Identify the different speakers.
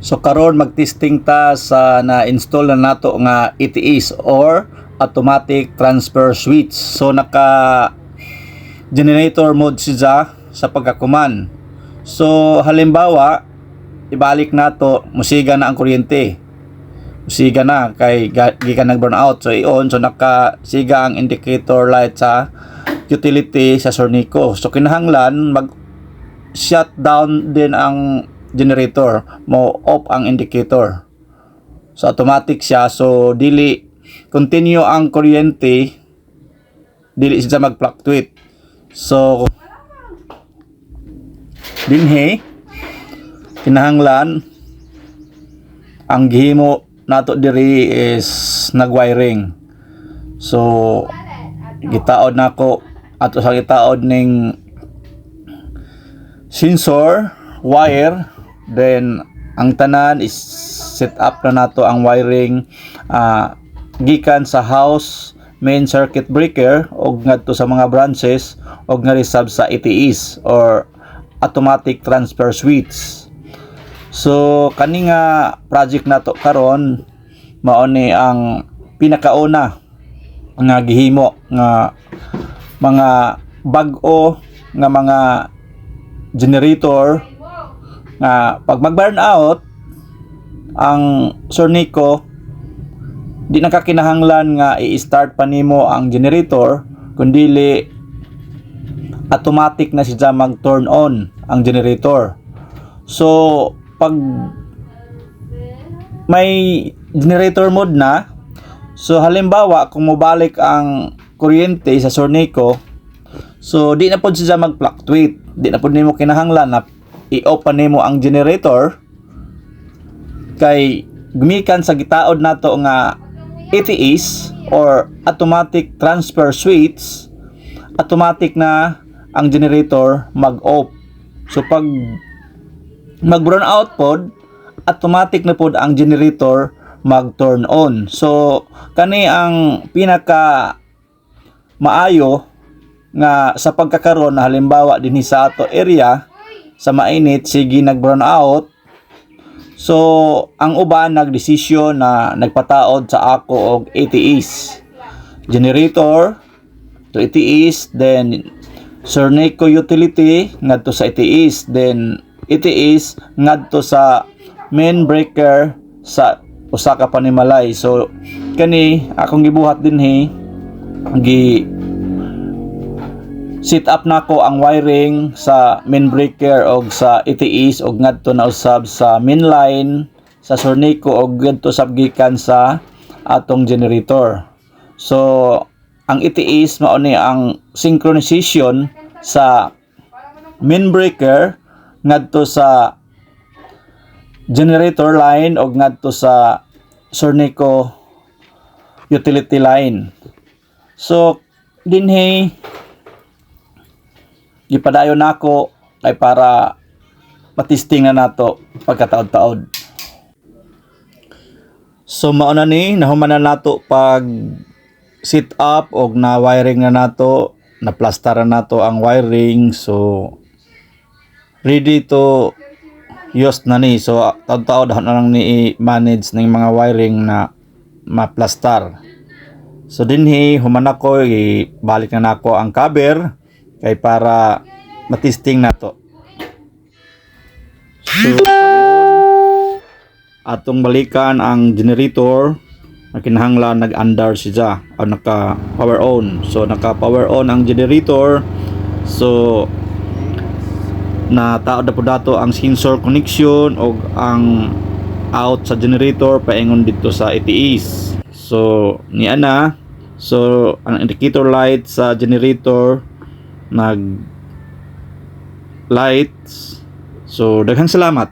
Speaker 1: So karon magtesting ta sa na-install na nato nga ETS or automatic transfer switch. So naka generator mode siya sa pagkakuman. So halimbawa ibalik nato musiga na ang kuryente. Musiga na kay gikan nag burn out. So i-on, so nakasiga ang indicator light sa utility sa Sornico. So kinahanglan mag shut down din ang generator, mo off ang indicator. So automatic siya, so dili continue ang kuryente, dili siya mag-fluctuate. So dinhi kinahanglan ang gihimo nato diri is nagwiring. So gitaod nako ato sa gitaod ning sensor wire, then ang tanan is set up na nato ang wiring gikan sa house main circuit breaker og ngadto sa mga branches og nga resab sa ETS or automatic transfer switch. So kani nga project nato karon mao ni ang pinakauna nga gihimo nga mga bag-o nga mga generator nga pag mag-burn out ang Sornico, di nakakinahanglan nga i-start pa nimo ang generator kundili automatic na siya mag-turn on ang generator. So pag may generator mode na, so halimbawa kung mobalik ang kuryente sa Sornico, so di na pod siya mag-fluctuate, di na pod nimo kinahanglan na i-off pa nimo ang generator kay gumikan sa gitaod nato nga ETS or automatic transfer switch, automatic na ang generator mag-off. So pag mag-burn out pod, automatic na pod ang generator mag-turn on. So kani ang pinaka maayo nga sa pagkakaroon na halimbawa dinhi sa ato area sa mainit sige nag-burn out. So ang uban nagdesisyon na nagpataod sa ako og ETS generator to ETS, then Sornico utility ngadto sa ETS, then ETS ngadto sa main breaker sa usa ka panimalay. So kani akong gibuhat dinhi gi set up nako ang wiring sa main breaker og sa ETS og ngadto na usab sa main line sa Sornico og ngadto sab gikan sa atong generator. So ang ETS mao ni ang synchronization sa main breaker ngadto sa generator line og ngadto sa Sornico utility line. So dinhi gipadayon nako ay para matisting na nato pagkataod-taod. So mao na ni nahuman na nato pag set up og na wiring na nato, na plastaran nato ang wiring. So ready to use na ni. So taod-taod na lang ni i-manage ng mga wiring na maplastar. So dinhi human ako ibalik na nako ang cover kay para matisting nato. So atong balikan ang generator na kinahanglan nag-under siya o naka power on. So naka power on ang generator. So nataod na po dato ang sensor connection o ang out sa generator paingon dito sa ETS. So ni ana, so ang indicator light sa generator nag lights. So daghang salamat.